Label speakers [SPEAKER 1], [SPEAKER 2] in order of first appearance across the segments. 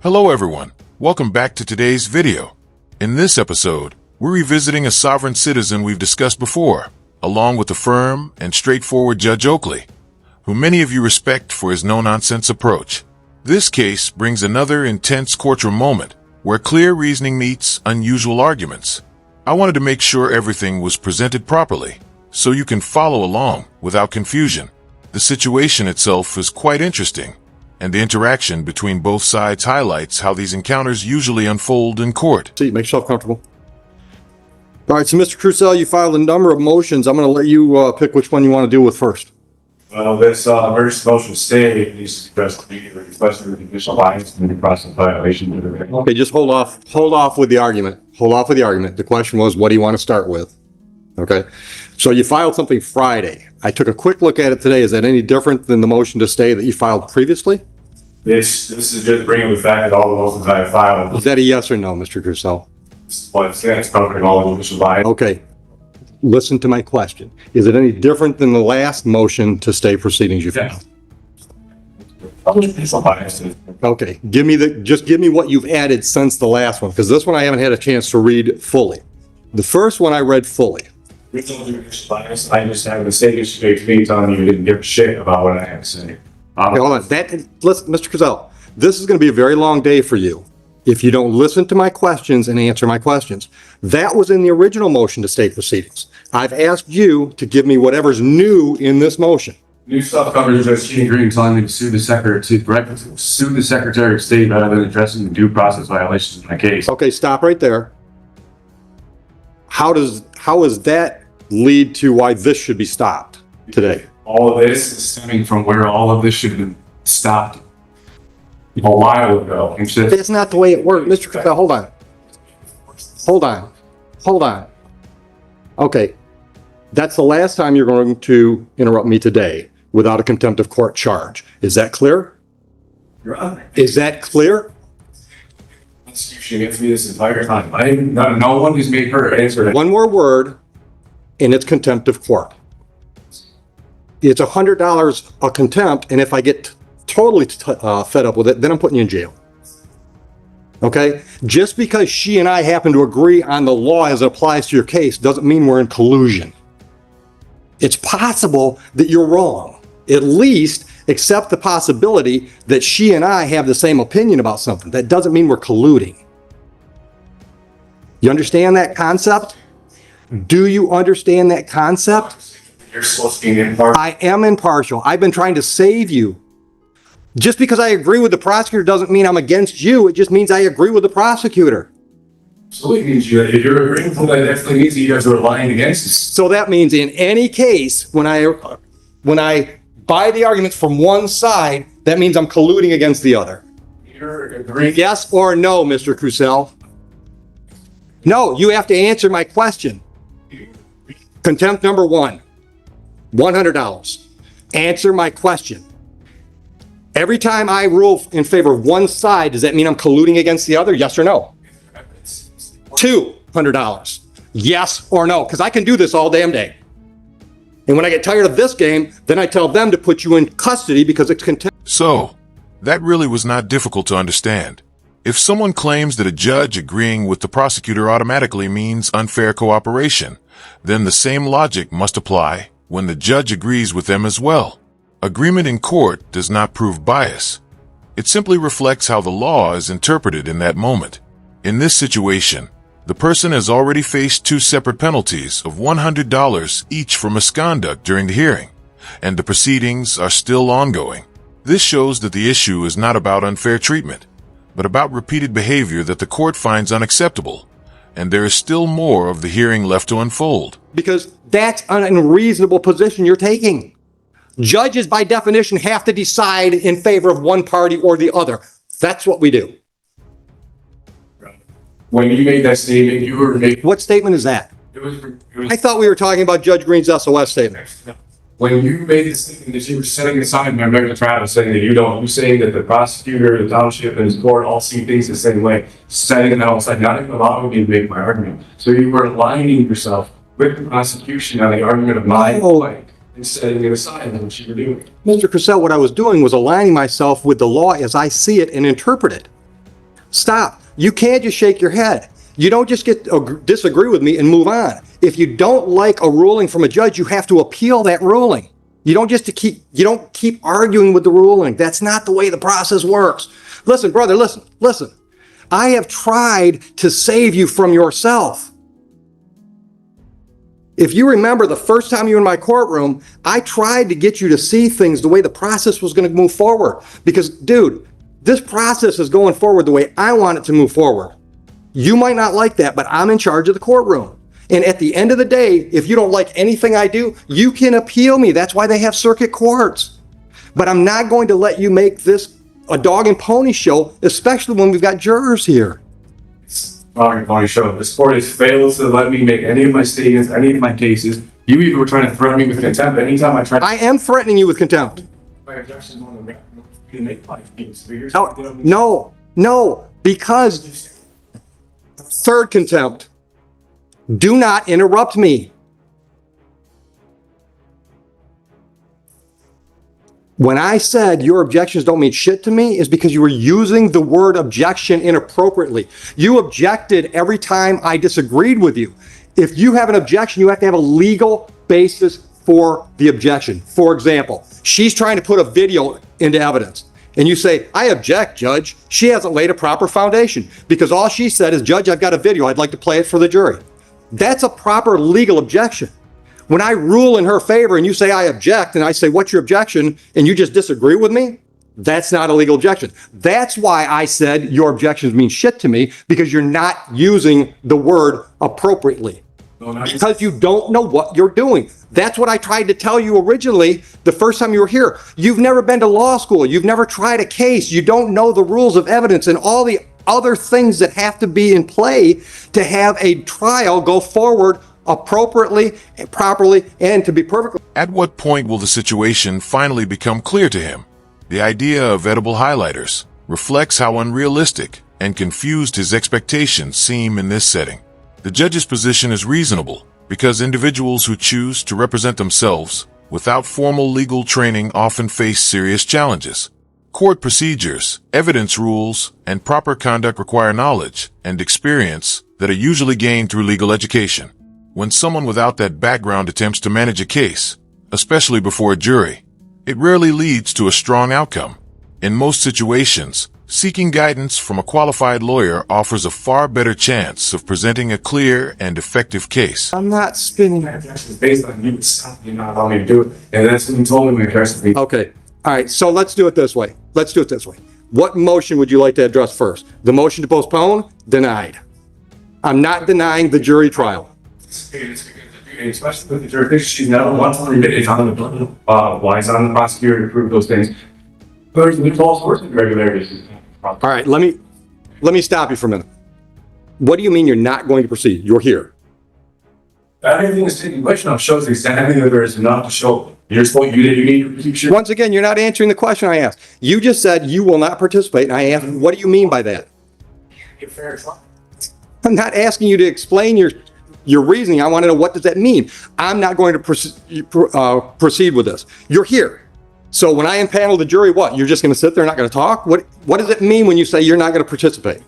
[SPEAKER 1] Hello everyone, welcome back to today's video. In this episode, we're revisiting a sovereign citizen we've discussed before, along with the firm and straightforward Judge Oakley, who many of you respect for his no-nonsense approach. This case brings another intense courtroom moment, where clear reasoning meets unusual arguments. I wanted to make sure everything was presented properly, so you can follow along without confusion. The situation itself is quite interesting, and the interaction between both sides highlights how these encounters usually unfold in court.
[SPEAKER 2] Make yourself comfortable. All right, so Mr. Crucell, you filed a number of motions. I'm going to let you pick which one you want to deal with first.
[SPEAKER 3] Well, this emergency motion stay needs to address the request for judicial bias and due process violation.
[SPEAKER 2] Okay, just hold off with the argument. Hold off with the argument. The question was, what do you want to start with? Okay, so you filed something Friday. I took a quick look at it today. Is that any different than the motion to stay that you filed previously?
[SPEAKER 3] This is just bringing the fact that all the motions I have filed.
[SPEAKER 2] Is that a yes or no, Mr. Crucell?
[SPEAKER 3] Well, it's covering all the judicial bias.
[SPEAKER 2] Okay, listen to my question. Is it any different than the last motion to stay proceedings you filed?
[SPEAKER 3] Judicial bias.
[SPEAKER 2] Okay, just give me what you've added since the last one, because this one I haven't had a chance to read fully. The first one I read fully.
[SPEAKER 3] Judicial bias. I just have the same straight to telling you didn't give a shit about what I had to say.
[SPEAKER 2] Okay, hold on. Listen, Mr. Crucell, this is going to be a very long day for you if you don't listen to my questions and answer my questions. That was in the original motion to stay proceedings. I've asked you to give me whatever's new in this motion.
[SPEAKER 3] New stuff covers just cheating green telling me to sue the Secretary of State rather than addressing the due process violations in my case.
[SPEAKER 2] Okay, stop right there. How does that lead to why this should be stopped today?
[SPEAKER 3] All of this is stemming from where all of this should have been stopped a while ago.
[SPEAKER 2] That's not the way it works. Mr. Crucell, hold on. Okay, that's the last time you're going to interrupt me today without a contempt of court charge. Is that clear?
[SPEAKER 3] Your Honor.
[SPEAKER 2] Is that clear?
[SPEAKER 3] She gets me this entire time. No one has made her answer.
[SPEAKER 2] One more word, and it's contempt of court. It's $100 a contempt, and if I get totally fed up with it, then I'm putting you in jail. Okay? Just because she and I happen to agree on the law as it applies to your case doesn't mean we're in collusion. It's possible that you're wrong. At least accept the possibility that she and I have the same opinion about something. That doesn't mean we're colluding. You understand that concept? Do you understand that concept?
[SPEAKER 3] You're supposed to be impartial.
[SPEAKER 2] I am impartial. I've been trying to save you. Just because I agree with the prosecutor doesn't mean I'm against you. It just means I agree with the prosecutor.
[SPEAKER 3] So it means if you're agreeing with that, definitely means that you guys are lying against us.
[SPEAKER 2] So that means in any case, when I buy the arguments from one side, that means I'm colluding against the other.
[SPEAKER 3] You're agreeing.
[SPEAKER 2] Yes or no, Mr. Crucell? No, you have to answer my question. Contempt number one, $100. Answer my question. Every time I rule in favor of one side, does that mean I'm colluding against the other? Yes or no? $200. Yes or no? Because I can do this all damn day. And when I get tired of this game, then I tell them to put you in custody because it's contempt.
[SPEAKER 1] So, that really was not difficult to understand. If someone claims that a judge agreeing with the prosecutor automatically means unfair cooperation, then the same logic must apply when the judge agrees with them as well. Agreement in court does not prove bias. It simply reflects how the law is interpreted in that moment. In this situation, the person has already faced two separate penalties of $100 each for misconduct during the hearing, and the proceedings are still ongoing. This shows that the issue is not about unfair treatment, but about repeated behavior that the court finds unacceptable, and there is still more of the hearing left to unfold.
[SPEAKER 2] Because that's an unreasonable position you're taking. Judges, by definition, have to decide in favor of one party or the other. That's what we do.
[SPEAKER 3] When you made that statement, you were making...
[SPEAKER 2] What statement is that? I thought we were talking about Judge Green's SOS statement.
[SPEAKER 3] When you made the statement that you were setting aside my regular trial, saying that you're saying that the prosecutor, the township, and his court all see things the same way, setting that aside, not even allowing me to make my argument. So you were aligning yourself with the prosecution on the argument of my point and setting it aside than what you were doing.
[SPEAKER 2] Mr. Crucell, what I was doing was aligning myself with the law as I see it and interpret it. Stop. You can't just shake your head. You don't just disagree with me and move on. If you don't like a ruling from a judge, you have to appeal that ruling. You don't keep arguing with the ruling. That's not the way the process works. Listen, brother, listen. I have tried to save you from yourself. If you remember the first time you were in my courtroom, I tried to get you to see things the way the process was going to move forward. Because, dude, this process is going forward the way I want it to move forward. You might not like that, but I'm in charge of the courtroom. And at the end of the day, if you don't like anything I do, you can appeal me. That's why they have circuit courts. But I'm not going to let you make this a dog and pony show, especially when we've got jurors here.
[SPEAKER 3] Dog and pony show. This court has failed to let me make any of my statements, any of my cases. You even were trying to threaten me with contempt. Anytime I tried.
[SPEAKER 2] I am threatening you with contempt.
[SPEAKER 3] My objections on the make my case.
[SPEAKER 2] No, because third contempt. Do not interrupt me. When I said your objections don't mean shit to me is because you were using the word objection inappropriately. You objected every time I disagreed with you. If you have an objection, you have to have a legal basis for the objection. For example, she's trying to put a video into evidence. And you say, I object, Judge. She hasn't laid a proper foundation because all she said is, Judge, I've got a video. I'd like to play it for the jury. That's a proper legal objection. When I rule in her favor and you say I object and I say, what's your objection? And you just disagree with me, that's not a legal objection. That's why I said your objections mean shit to me, because you're not using the word appropriately. Because you don't know what you're doing. That's what I tried to tell you originally the first time you were here. You've never been to law school. You've never tried a case. You don't know the rules of evidence and all the other things that have to be in play to have a trial go forward appropriately, properly, and to be perfectly.
[SPEAKER 1] At what point will the situation finally become clear to him? The idea of edible highlighters reflects how unrealistic and confused his expectations seem in this setting. The judge's position is reasonable because individuals who choose to represent themselves without formal legal training often face serious challenges. Court procedures, evidence rules, and proper conduct require knowledge and experience that are usually gained through legal education. When someone without that background attempts to manage a case, especially before a jury, it rarely leads to a strong outcome. In most situations, seeking guidance from a qualified lawyer offers a far better chance of presenting a clear and effective case.
[SPEAKER 2] I'm not spinning.
[SPEAKER 3] My objections based on you stopping, not allowing me to do it. And that's when you told me my objections.
[SPEAKER 2] Okay. All right. So let's do it this way. What motion would you like to address first? The motion to postpone? Denied. I'm not denying the jury trial.
[SPEAKER 3] Especially with the jurisdiction, she's never once admitted it's on the why it's on the prosecutor to prove those things. There's the false course irregularities.
[SPEAKER 2] All right, let me stop you for a minute. What do you mean you're not going to proceed? You're here.
[SPEAKER 3] Everything is taking place now shows exactly that there is enough to show. You're supposed you need to keep sure.
[SPEAKER 2] Once again, you're not answering the question I asked. You just said you will not participate, and I asked, what do you mean by that? I'm not asking you to explain your reasoning. I want to know, what does that mean? I'm not going to proceed with this. You're here. So when I impanel the jury, what? You're just going to sit there and not going to talk? What does it mean when you say you're not going to participate?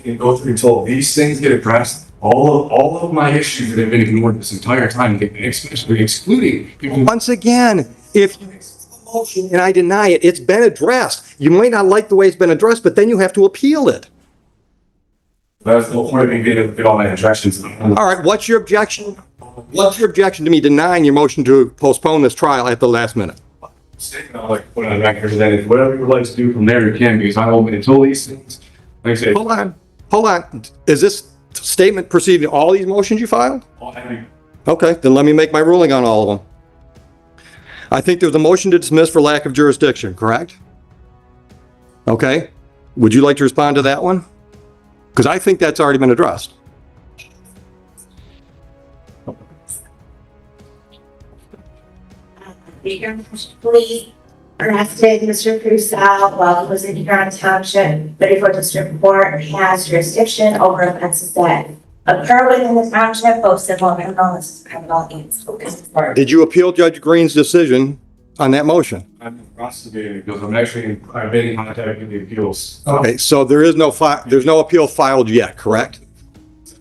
[SPEAKER 3] And go through until these things get addressed. All of my issues that have been ignored this entire time, especially excluding people.
[SPEAKER 2] Once again, if you make a motion and I deny it, it's been addressed. You might not like the way it's been addressed, but then you have to appeal it.
[SPEAKER 3] That's the whole point of me getting all my objections.
[SPEAKER 2] All right, what's your objection? What's your objection to me denying your motion to postpone this trial at the last minute?
[SPEAKER 3] Statement, I'll put on the record that if whatever you would like to do from there, you can, because I'm open until these things. Like I say,
[SPEAKER 2] Hold on. Is this statement preceding all these motions you filed? Okay, then let me make my ruling on all of them. I think there's a motion to dismiss for lack of jurisdiction, correct? Okay. Would you like to respond to that one? Because I think that's already been addressed.
[SPEAKER 4] Please arrested Mr. Crusoe while he was in Huron Township, but if our district court has jurisdiction over offenses that occur within the township, both civil and criminal, this is criminal and civil.
[SPEAKER 2] Did you appeal Judge Green's decision on that motion?
[SPEAKER 3] I'm investigating it because I've been in contact with the appeals.
[SPEAKER 2] Okay, so there's no appeal filed yet, correct?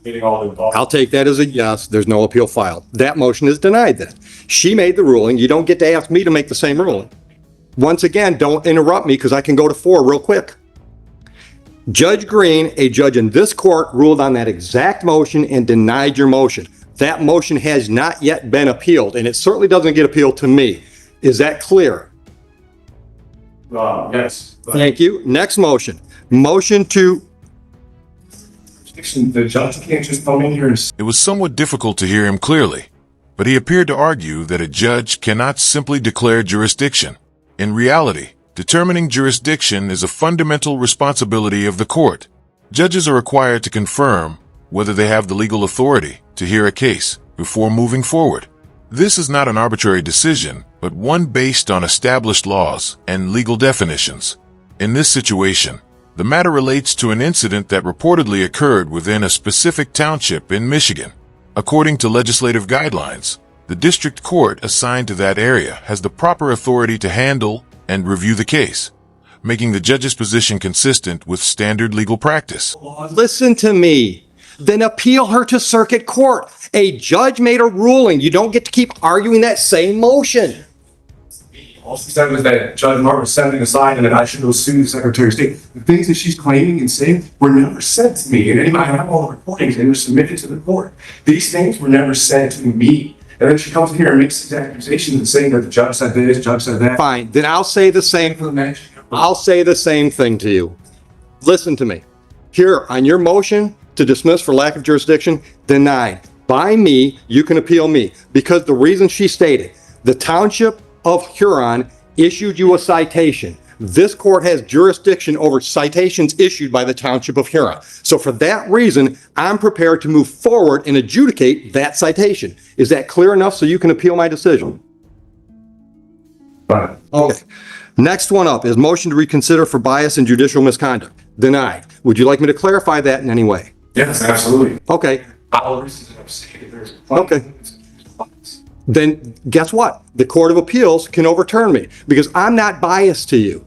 [SPEAKER 3] Getting all involved.
[SPEAKER 2] I'll take that as a yes, there's no appeal filed. That motion is denied then. She made the ruling, you don't get to ask me to make the same ruling. Once again, don't interrupt me because I can go to 4 real quick. Judge Green, a judge in this court, ruled on that exact motion and denied your motion. That motion has not yet been appealed, and it certainly doesn't get appealed to me. Is that clear?
[SPEAKER 3] Yes.
[SPEAKER 2] Thank you. Next motion. Motion to...
[SPEAKER 3] The judge can't just come in here and
[SPEAKER 1] It was somewhat difficult to hear him clearly, but he appeared to argue that a judge cannot simply declare jurisdiction. In reality, determining jurisdiction is a fundamental responsibility of the court. Judges are required to confirm whether they have the legal authority to hear a case before moving forward. This is not an arbitrary decision, but one based on established laws and legal definitions. In this situation, the matter relates to an incident that reportedly occurred within a specific township in Michigan. According to legislative guidelines, the district court assigned to that area has the proper authority to handle and review the case, making the judge's position consistent with standard legal practice.
[SPEAKER 2] Listen to me. Then appeal her to circuit court. A judge made a ruling. You don't get to keep arguing that same motion.
[SPEAKER 3] all she said was that Judge Martin was setting aside and that I should go sue the Secretary of State. The things that she's claiming and saying were never said to me. And I have all the recordings and they were submitted to the court. These things were never said to me. And then she comes in here and makes these accusations and saying that the judge said this, the judge said that.
[SPEAKER 2] Fine, then I'll say the same. I'll say the same thing to you. Listen to me. Here, on your motion to dismiss for lack of jurisdiction, denied. By me, you can appeal me. Because the reason she stated, the Township of Huron issued you a citation. This court has jurisdiction over citations issued by the Township of Huron. So for that reason, I'm prepared to move forward and adjudicate that citation. Is that clear enough so you can appeal my decision?
[SPEAKER 3] Fine.
[SPEAKER 2] Okay. Next one up is motion to reconsider for bias and judicial misconduct. Denied. Would you like me to clarify that in any way?
[SPEAKER 3] Yes, absolutely.
[SPEAKER 2] Okay.
[SPEAKER 3] All the reasons that I'm saying there's
[SPEAKER 2] Okay. Then guess what? The Court of Appeals can overturn me because I'm not biased to you.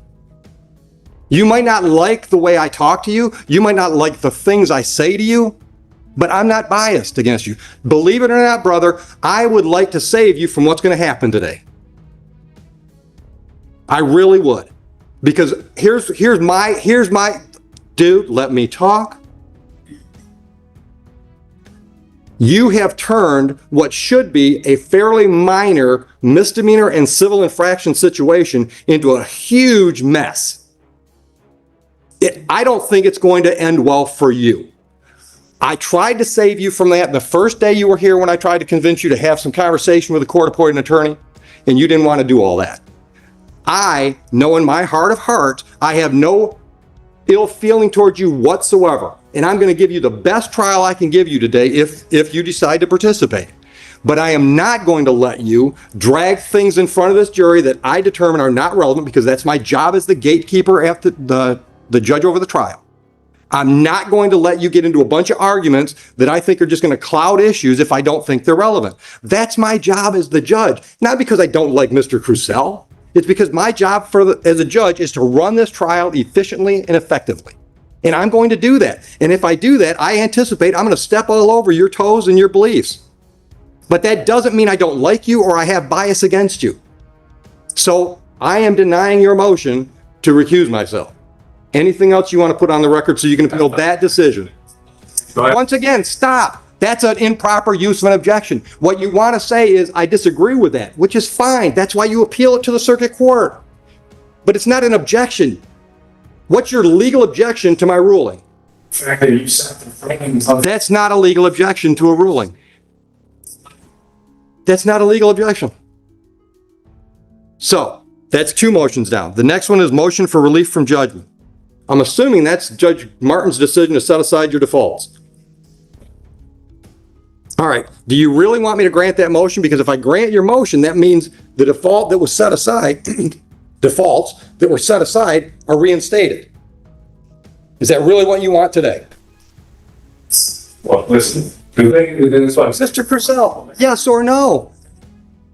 [SPEAKER 2] You might not like the way I talk to you. You might not like the things I say to you, but I'm not biased against you. Believe it or not, brother, I would like to save you from what's going to happen today. I really would. Because here's my dude, let me talk. You have turned what should be a fairly minor misdemeanor and civil infraction situation into a huge mess. I don't think it's going to end well for you. I tried to save you from that the first day you were here when I tried to convince you to have some conversation with a court-appointed attorney, and you didn't want to do all that. I know in my heart of hearts, I have no ill feeling towards you whatsoever. And I'm going to give you the best trial I can give you today if you decide to participate. But I am not going to let you drag things in front of this jury that I determine are not relevant because that's my job as the gatekeeper after the judge over the trial. I'm not going to let you get into a bunch of arguments that I think are just going to cloud issues if I don't think they're relevant. That's my job as the judge. Not because I don't like Mr. Crucell. It's because my job as a judge is to run this trial efficiently and effectively. And I'm going to do that. And if I do that, I anticipate I'm going to step all over your toes and your beliefs. But that doesn't mean I don't like you or I have bias against you. So I am denying your motion to recuse myself. Anything else you want to put on the record so you can appeal that decision? Once again, stop. That's an improper use of an objection. What you want to say is, I disagree with that, which is fine. That's why you appeal it to the circuit court. But it's not an objection. What's your legal objection to my ruling? That's not a legal objection to a ruling. That's not a legal objection. So, that's 2 motions down. The next one is motion for relief from judgment. I'm assuming that's Judge Martin's decision to set aside your defaults. All right. Do you really want me to grant that motion? Because if I grant your motion, that means the default that was set aside, defaults that were set aside are reinstated. Is that really what you want today?
[SPEAKER 3] Well, listen, the thing is, that's what I'm saying.
[SPEAKER 2] Mr. Purcell, yes or no?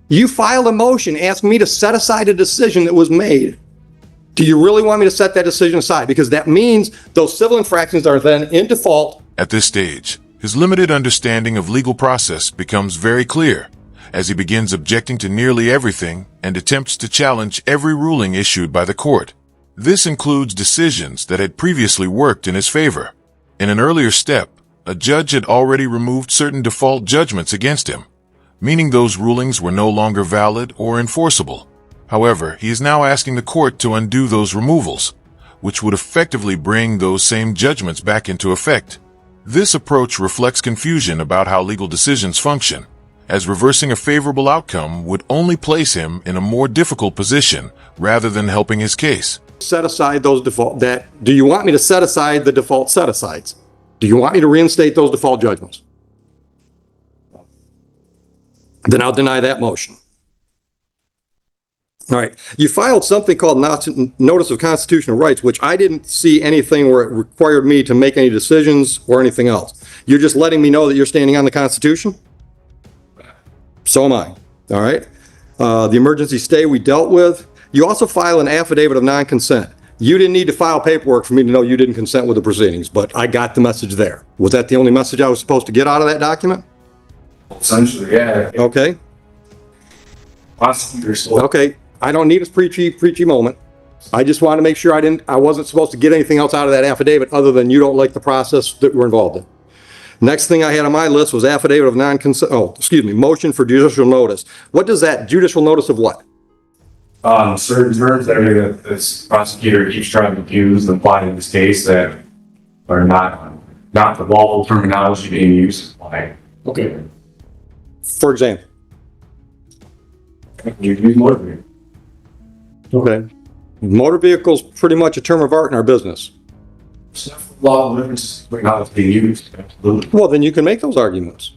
[SPEAKER 2] You filed a motion asking me to set aside a decision that was made. Do you really want me to set that decision aside? Because that means those civil infractions are then in default.
[SPEAKER 1] At this stage, his limited understanding of legal process becomes very clear as he begins objecting to nearly everything and attempts to challenge every ruling issued by the court. This includes decisions that had previously worked in his favor. In an earlier step, a judge had already removed certain default judgments against him, meaning those rulings were no longer valid or enforceable. However, he is now asking the court to undo those removals, which would effectively bring those same judgments back into effect. This approach reflects confusion about how legal decisions function, as reversing a favorable outcome would only place him in a more difficult position rather than helping his case.
[SPEAKER 2] Set aside those do you want me to set aside the default set-asides? Do you want me to reinstate those default judgments? Then I'll deny that motion. All right, you filed something called Notice of Constitutional Rights, which I didn't see anything where it required me to make any decisions or anything else. You're just letting me know that you're standing on the Constitution? So am I, all right? The emergency stay we dealt with. You also file an affidavit of non-consent. You didn't need to file paperwork for me to know you didn't consent with the proceedings, but I got the message there. Was that the only message I was supposed to get out of that document?
[SPEAKER 3] Essentially, yeah.
[SPEAKER 2] Okay.
[SPEAKER 3] Prosecutors.
[SPEAKER 2] Okay, I don't need a preachy moment. I just want to make sure I wasn't supposed to get anything else out of that affidavit other than you don't like the process that we're involved in. Next thing I had on my list was affidavit of non-consent, motion for judicial notice. What does that, judicial notice of what?
[SPEAKER 3] Certain terms that this prosecutor keeps trying to use and apply in this case that are not the lawful terminology being used. Okay.
[SPEAKER 2] For example?
[SPEAKER 3] You use motor vehicle.
[SPEAKER 2] Okay. Motor vehicle's pretty much a term of art in our business.
[SPEAKER 3] Law limits how it's being used. Absolutely.
[SPEAKER 2] Well, then you can make those arguments.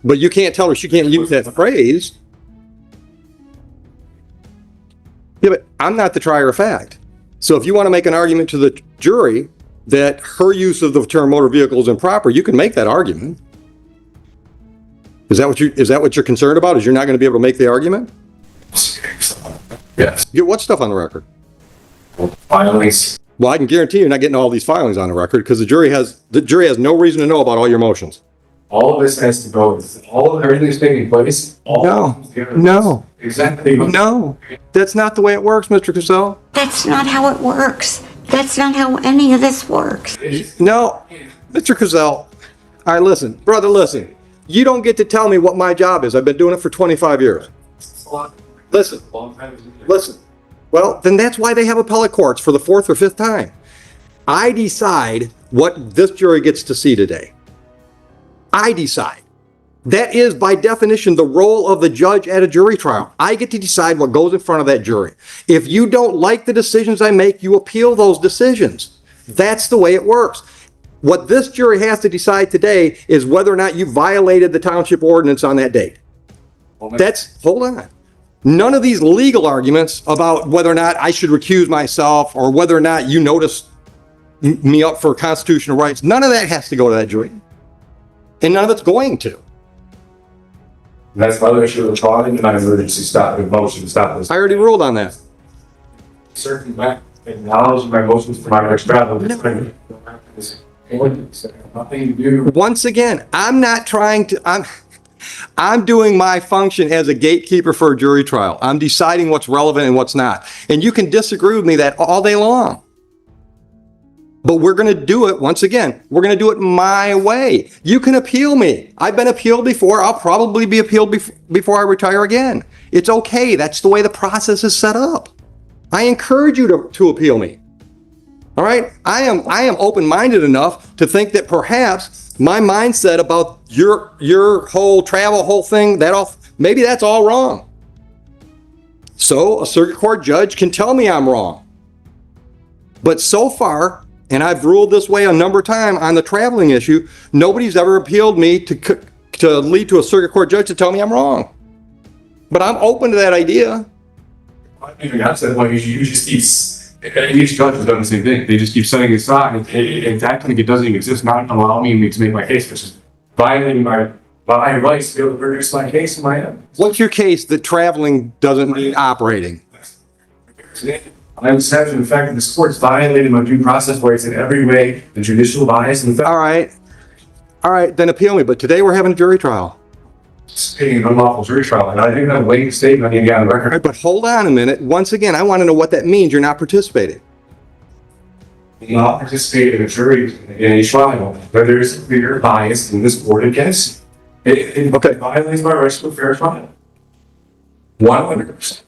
[SPEAKER 2] But you can't tell her she can't use that phrase. Yeah, but I'm not the trier of fact. So if you want to make an argument to the jury that her use of the term motor vehicle is improper, you can make that argument. Is that what you're concerned about? Is you're not going to be able to make the argument?
[SPEAKER 3] Yes.
[SPEAKER 2] Get what stuff on the record?
[SPEAKER 3] Filings.
[SPEAKER 2] Well, I can guarantee you're not getting all these filings on the record because the jury has no reason to know about all your motions.
[SPEAKER 3] All of this has to go. Everything that's taking place.
[SPEAKER 2] No.
[SPEAKER 3] Exactly.
[SPEAKER 2] No. That's not the way it works, Mr. Cassell.
[SPEAKER 5] That's not how it works. That's not how any of this works.
[SPEAKER 2] No, Mr. Cassell. All right, listen, brother, listen. You don't get to tell me what my job is. I've been doing it for 25 years. Listen. Well, then that's why they have appellate courts for the fourth or fifth time. I decide what this jury gets to see today. I decide. That is, by definition, the role of the judge at a jury trial. I get to decide what goes in front of that jury. If you don't like the decisions I make, you appeal those decisions. That's the way it works. What this jury has to decide today is whether or not you violated the township ordinance on that date. Hold on. None of these legal arguments about whether or not I should recuse myself or whether or not you notice me up for constitutional rights, none of that has to go to that jury. And none of it's going to.
[SPEAKER 3] That's why they should have tried and not emergency stop the motion to stop this.
[SPEAKER 2] I already ruled on that.
[SPEAKER 3] Certain back acknowledge my motions for my next travel. Nothing to do.
[SPEAKER 2] Once again, I'm doing my function as a gatekeeper for a jury trial. I'm deciding what's relevant and what's not. And you can disagree with me that all day long. But we're going to do it, once again, we're going to do it my way. You can appeal me. I've been appealed before. I'll probably be appealed before I retire again. It's okay. That's the way the process is set up. I encourage you to appeal me. All right? I am open-minded enough to think that perhaps my mindset about your whole travel thing, maybe that's all wrong. So a circuit court judge can tell me I'm wrong. But so far, and I've ruled this way a number of times on the traveling issue, nobody's ever appealed me to lead to a circuit court judge to tell me I'm wrong. But I'm open to that idea.
[SPEAKER 3] I said, well, you just keep, each judge has done the same thing. They just keep setting it aside and acting like it doesn't even exist, not allowing me to make my case, which is violating my my rights to be able to produce my case in my evidence.
[SPEAKER 2] What's your case that traveling doesn't mean operating?
[SPEAKER 3] I'm sad for the fact that this court's violated my due process rights in every way, the judicial bias and the
[SPEAKER 2] All right, then appeal me. But today we're having a jury trial.
[SPEAKER 3] stating an unlawful jury trial, and I think that late statement I need to get on the
[SPEAKER 2] All right,
[SPEAKER 3] record.
[SPEAKER 2] but hold on a minute. Once again, I want to know what that means. You're not participating.
[SPEAKER 3] Not participate in a jury in a trial where there is clear bias in this court against it.
[SPEAKER 2] Okay.
[SPEAKER 3] It violates my rights to a fair trial. 100%.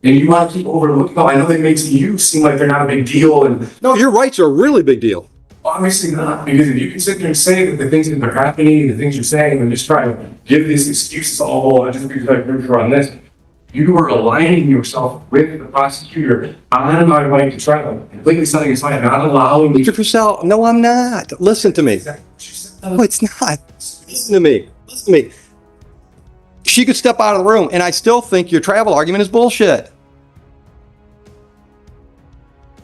[SPEAKER 3] And you want to keep overlooking them. I know that makes you seem like they're not a big deal, and
[SPEAKER 2] No, your rights are a really big deal.
[SPEAKER 3] obviously not, because if you can sit there and say that the things that are happening, the things you're saying, and just try to give these excuses, oh, just because I agree on this, you are aligning yourself with the prosecutor on my right to trial, completely setting aside, not allowing me.
[SPEAKER 2] Mr. Purcell, no, I'm not. Listen to me. No, it's not. Listen to me. Listen to me. She could step out of the room, and I still think your travel argument is bullshit.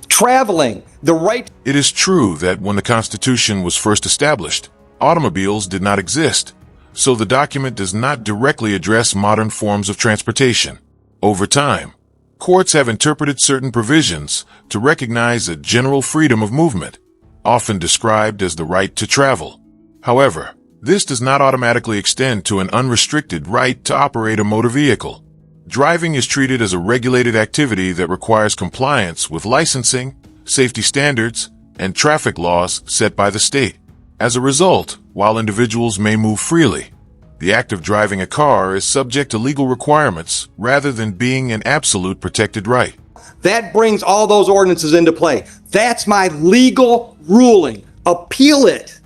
[SPEAKER 2] Traveling, the right.
[SPEAKER 1] It is true that when the Constitution was first established, automobiles did not exist, so the document does not directly address modern forms of transportation. Over time, courts have interpreted certain provisions to recognize a general freedom of movement, often described as the right to travel. However, this does not automatically extend to an unrestricted right to operate a motor vehicle. Driving is treated as a regulated activity that requires compliance with licensing, safety standards, and traffic laws set by the state. As a result, while individuals may move freely, the act of driving a car is subject to legal requirements rather than being an absolute protected right.
[SPEAKER 2] That brings all those ordinances into play. That's my legal ruling. Appeal it.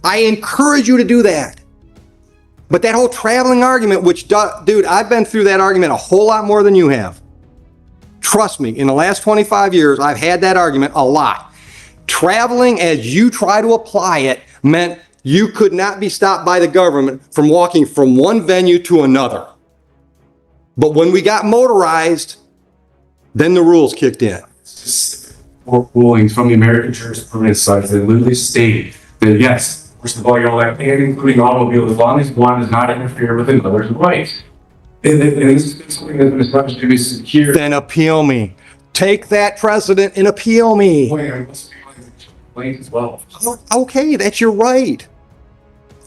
[SPEAKER 2] I encourage you to do that. But that whole traveling argument, which, dude, I've been through that argument a whole lot more than you have. Trust me, in the last 25 years, I've had that argument a lot. Traveling, as you try to apply it, meant you could not be stopped by the government from walking from one venue to another. But when we got motorized, then the rules kicked in.
[SPEAKER 3] Rulings from the American Jurisprudence side that literally stated that yes, first of all, you're allowed, and including automobiles, as long as one does not interfere with another's rights. And this is something that's been established to be secure.
[SPEAKER 2] Then appeal me. Take that precedent and appeal me.
[SPEAKER 3] Wait, I must be complaint as well.
[SPEAKER 2] Okay, that's your right.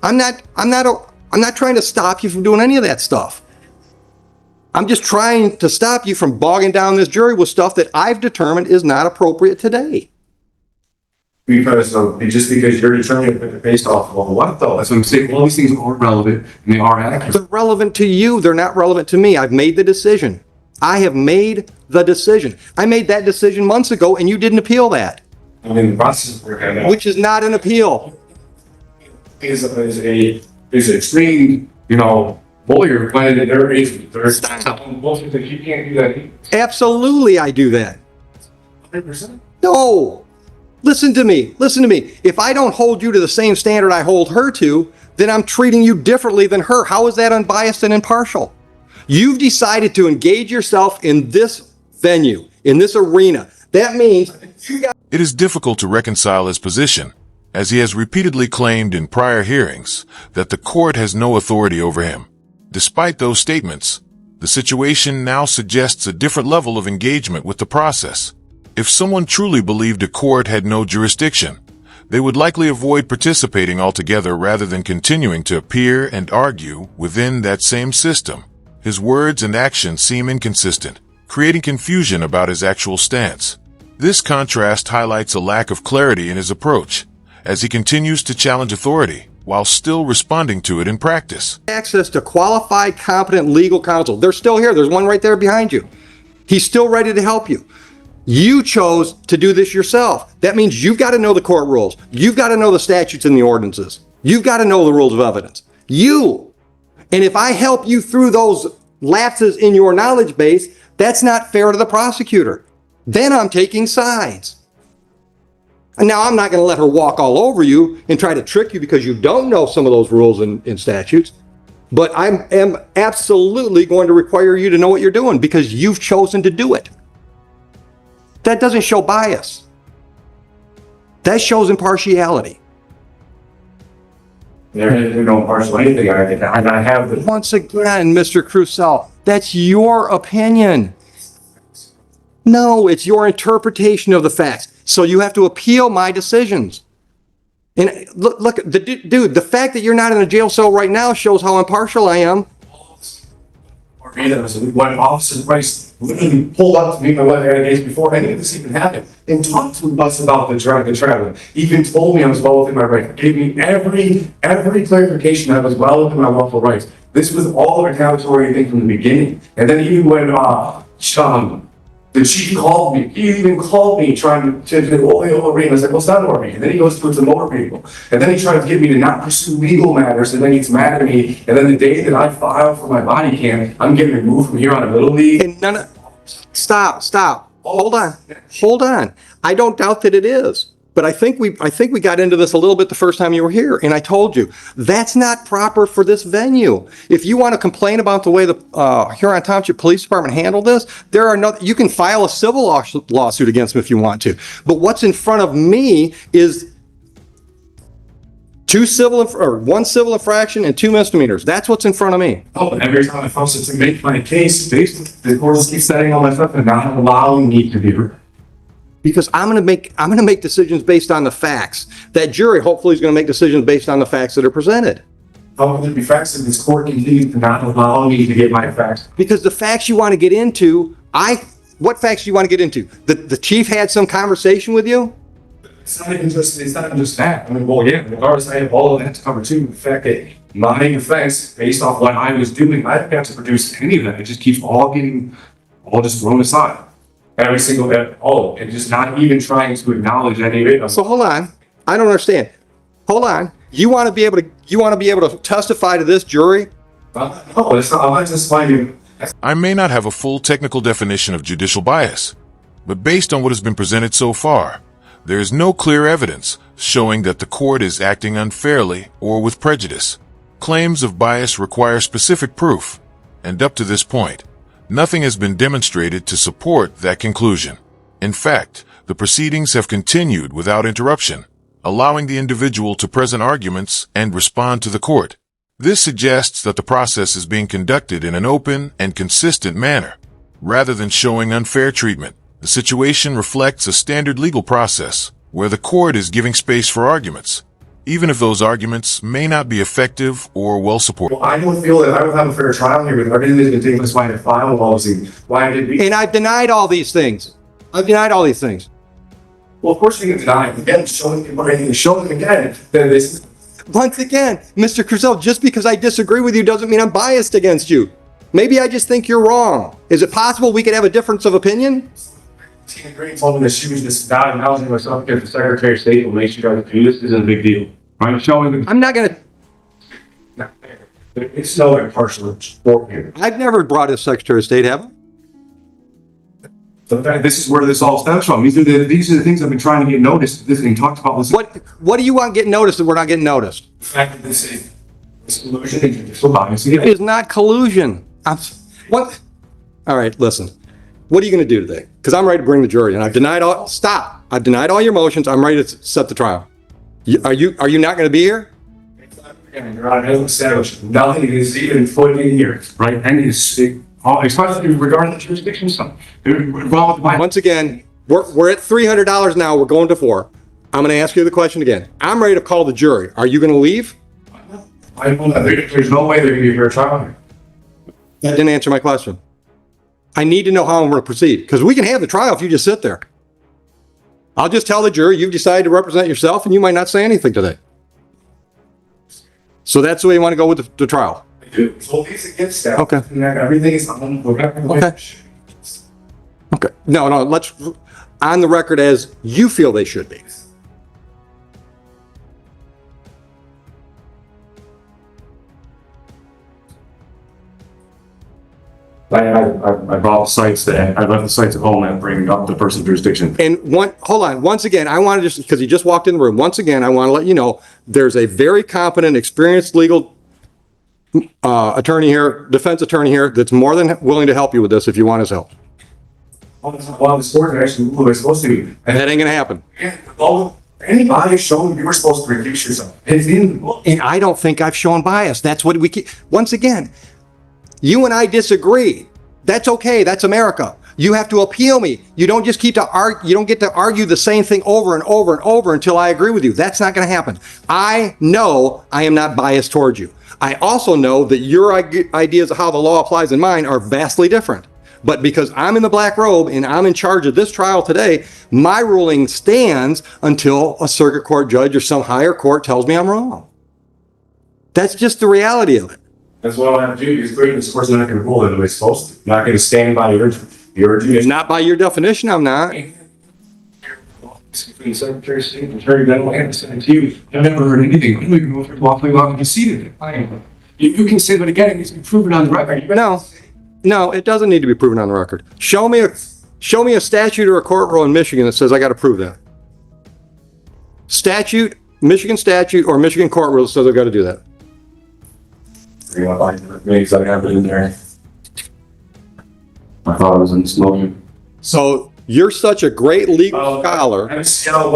[SPEAKER 2] I'm not trying to stop you from doing any of that stuff. I'm just trying to stop you from bogging down this jury with stuff that I've determined is not appropriate today.
[SPEAKER 3] Because just because you're determining it based off of what though? That's what I'm saying. All these things are relevant and they are accurate.
[SPEAKER 2] They're relevant to you. They're not relevant to me. I've made the decision. I have made the decision. I made that decision months ago and you didn't appeal that.
[SPEAKER 3] I mean, the process is working out.
[SPEAKER 2] Which is not an appeal.
[SPEAKER 3] Is a trained, lawyer when there's bullshit that you can't do that.
[SPEAKER 2] Absolutely, I do that.
[SPEAKER 3] 100%.
[SPEAKER 2] No. Listen to me. Listen to me. If I don't hold you to the same standard I hold her to, then I'm treating you differently than her. How is that unbiased and impartial? You've decided to engage yourself in this venue, in this arena. That means you got.
[SPEAKER 1] It is difficult to reconcile his position, as he has repeatedly claimed in prior hearings that the court has no authority over him. Despite those statements, the situation now suggests a different level of engagement with the process. If someone truly believed a court had no jurisdiction, they would likely avoid participating altogether rather than continuing to appear and argue within that same system. His words and actions seem inconsistent, creating confusion about his actual stance. This contrast highlights a lack of clarity in his approach, as he continues to challenge authority while still responding to it in practice.
[SPEAKER 2] Access to qualified, competent legal counsel. They're still here. There's one right there behind you. He's still ready to help you. You chose to do this yourself. That means you've got to know the court rules. You've got to know the statutes and the ordinances. You've got to know the rules of evidence. You. And if I help you through those lapses in your knowledge base, that's not fair to the prosecutor. Then I'm taking sides. And now I'm not going to let her walk all over you and try to trick you because you don't know some of those rules and statutes. But I am absolutely going to require you to know what you're doing because you've chosen to do it. That doesn't show bias. That shows impartiality.
[SPEAKER 3] There is no impartial anything. I have the.
[SPEAKER 2] Once again, Mr. Crusoe, that's your opinion. No, it's your interpretation of the facts. So you have to appeal my decisions. And look, dude, the fact that you're not in a jail cell right now shows how impartial I am.
[SPEAKER 3] When Officer Price literally pulled up to me my 11 days before any of this even happened and talked to us about the traveling, even told me I was well within my rights, gave me every clarification that I was well within my lawful rights. This was all a retaliatory thing from the beginning. And then even when the chief called me. He even called me trying to say, oh, hey, over. I was like, what's that over? And then he goes towards the motor vehicle. And then he tried to get me to not pursue legal matters. And then he's mad at me. And then the day that I file for my body cam, I'm getting removed from here on a Little League.
[SPEAKER 2] And stop. Hold on. I don't doubt that it is. But I think we got into this a little bit the first time you were here, and I told you that's not proper for this venue. If you want to complain about the way the Huron Township Police Department handled this, you can file a civil lawsuit against them if you want to. But what's in front of me is one civil infraction and 2 misdemeanors. That's what's in front of me.
[SPEAKER 3] Oh, and every time I force it to make my case, the courts keep setting all my stuff and not allowing me to be heard.
[SPEAKER 2] Because I'm going to make decisions based on the facts. That jury hopefully is going to make decisions based on the facts that are presented.
[SPEAKER 3] How can there be facts if this court continues to not allow me to get my facts?
[SPEAKER 2] Because the facts you want to get into, what facts do you want to get into? The chief had some conversation with you?
[SPEAKER 3] It's not even just that. I mean, well, yeah, regardless, I have all of that to cover too. The fact that my offense, based off what I was doing, I didn't have to produce any of that. It just keeps all just thrown aside. Every single bit, and just not even trying to acknowledge any of it.
[SPEAKER 2] So hold on, I don't understand. Hold on, you want to be able to testify to this jury?
[SPEAKER 3] No, it's not. I'm not testifying you.
[SPEAKER 1] I may not have a full technical definition of judicial bias, but based on what has been presented so far, there is no clear evidence showing that the court is acting unfairly or with prejudice. Claims of bias require specific proof, and up to this point, nothing has been demonstrated to support that conclusion. In fact, the proceedings have continued without interruption, allowing the individual to present arguments and respond to the court. This suggests that the process is being conducted in an open and consistent manner. Rather than showing unfair treatment, the situation reflects a standard legal process where the court is giving space for arguments, even if those arguments may not be effective or well supported.
[SPEAKER 3] Well, I don't feel that I would have a fair trial here with everything that's been taking place by the final policy. Why did we?
[SPEAKER 2] And I've denied all these things.
[SPEAKER 3] Well, of course you can deny it. Again, showing them again that this.
[SPEAKER 2] Once again, Mr. Crusoe, just because I disagree with you doesn't mean I'm biased against you. Maybe I just think you're wrong. Is it possible we could have a difference of opinion?
[SPEAKER 3] Tina Green told me that she was just not acknowledging myself against the Secretary of State will make sure that this isn't a big deal. I'm showing them.
[SPEAKER 2] I'm not going to.
[SPEAKER 3] It's no impartial sport here.
[SPEAKER 2] I've never brought a Secretary of State, have I?
[SPEAKER 3] This is where this all stems from. These are the things I've been trying to get noticed and talked about.
[SPEAKER 2] What do you want getting noticed that we're not getting noticed?
[SPEAKER 3] The fact that this is collusion and judicial bias.
[SPEAKER 2] It is not collusion. What? All right, listen. What are you going to do today? Because I'm ready to bring the jury, and I've denied all. Stop! I've denied all your motions. I'm ready to set the trial. Are you not going to be here?
[SPEAKER 3] Your Honor, as established, nothing is even put in here, right? And especially regarding the jurisdiction stuff.
[SPEAKER 2] Once again, we're at $300 now. We're going to 4. I'm going to ask you the question again. I'm ready to call the jury. Are you going to leave?
[SPEAKER 3] There's no way there can be a fair trial here.
[SPEAKER 2] That didn't answer my question. I need to know how I'm going to proceed, because we can have the trial if you just sit there. I'll just tell the jury you've decided to represent yourself and you might not say anything today. So that's the way you want to go with the trial.
[SPEAKER 3] I do. So these against that.
[SPEAKER 2] Okay.
[SPEAKER 3] Everything is on the record.
[SPEAKER 2] Okay. Okay. No, let's on the record as you feel they should be.
[SPEAKER 3] I brought the sites that I left the sites at home and bring up the person's jurisdiction.
[SPEAKER 2] And hold on. Once again, I want to just, because he just walked in the room. Once again, I want to let you know there's a very competent, experienced legal attorney here, defense attorney here, that's more than willing to help you with this if you want his help.
[SPEAKER 3] Well, the sport actually, who was supposed to be.
[SPEAKER 2] That ain't gonna happen.
[SPEAKER 3] Yeah, all Anybody showing you were supposed to recuse yourself. It's in the book.
[SPEAKER 2] And I don't think I've shown bias. That's what we keep. Once again, you and I disagree. That's okay. That's America. You have to appeal me. You don't just keep to argue. You don't get to argue the same thing over and over and over until I agree with you. That's not going to happen. I know I am not biased towards you. I also know that your ideas of how the law applies in mine are vastly different. But because I'm in the black robe and I'm in charge of this trial today, my ruling stands until a circuit court judge or some higher court tells me I'm wrong. That's just the reality of it.
[SPEAKER 3] That's what I have to do, because clearly this court's not going to rule it the way it's supposed to. Not going to stand by your judgment.
[SPEAKER 2] Not by your definition, I'm not.
[SPEAKER 3] The Secretary of State, Attorney General, and the Senate to you. I've never heard anything. I don't even know if you're lawfully allowed to concede it. You can say that again, it needs to be proven on the record.
[SPEAKER 2] No, it doesn't need to be proven on the record. Show me a statute or a court rule in Michigan that says I got to prove that. Statute, Michigan statute, or Michigan court rule says I've got to do that.
[SPEAKER 3] You want to find it? Maybe I have it in there. I thought it was in smoking.
[SPEAKER 2] So you're such a great legal scholar.
[SPEAKER 3] MCL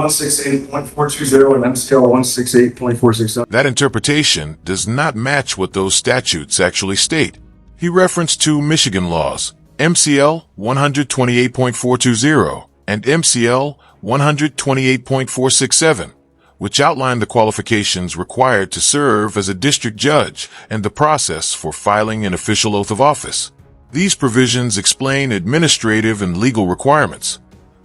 [SPEAKER 3] 168.420 and MCL 168.467.
[SPEAKER 1] That interpretation does not match what those statutes actually state. He referenced two Michigan laws, MCL 128.420 and MCL 128.467, which outline the qualifications required to serve as a district judge and the process for filing an official oath of office. These provisions explain administrative and legal requirements,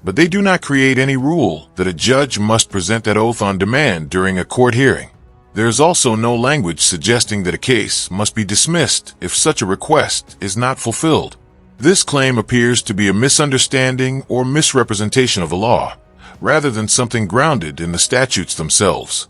[SPEAKER 1] but they do not create any rule that a judge must present that oath on demand during a court hearing. There is also no language suggesting that a case must be dismissed if such a request is not fulfilled. This claim appears to be a misunderstanding or misrepresentation of the law, rather than something grounded in the statutes themselves.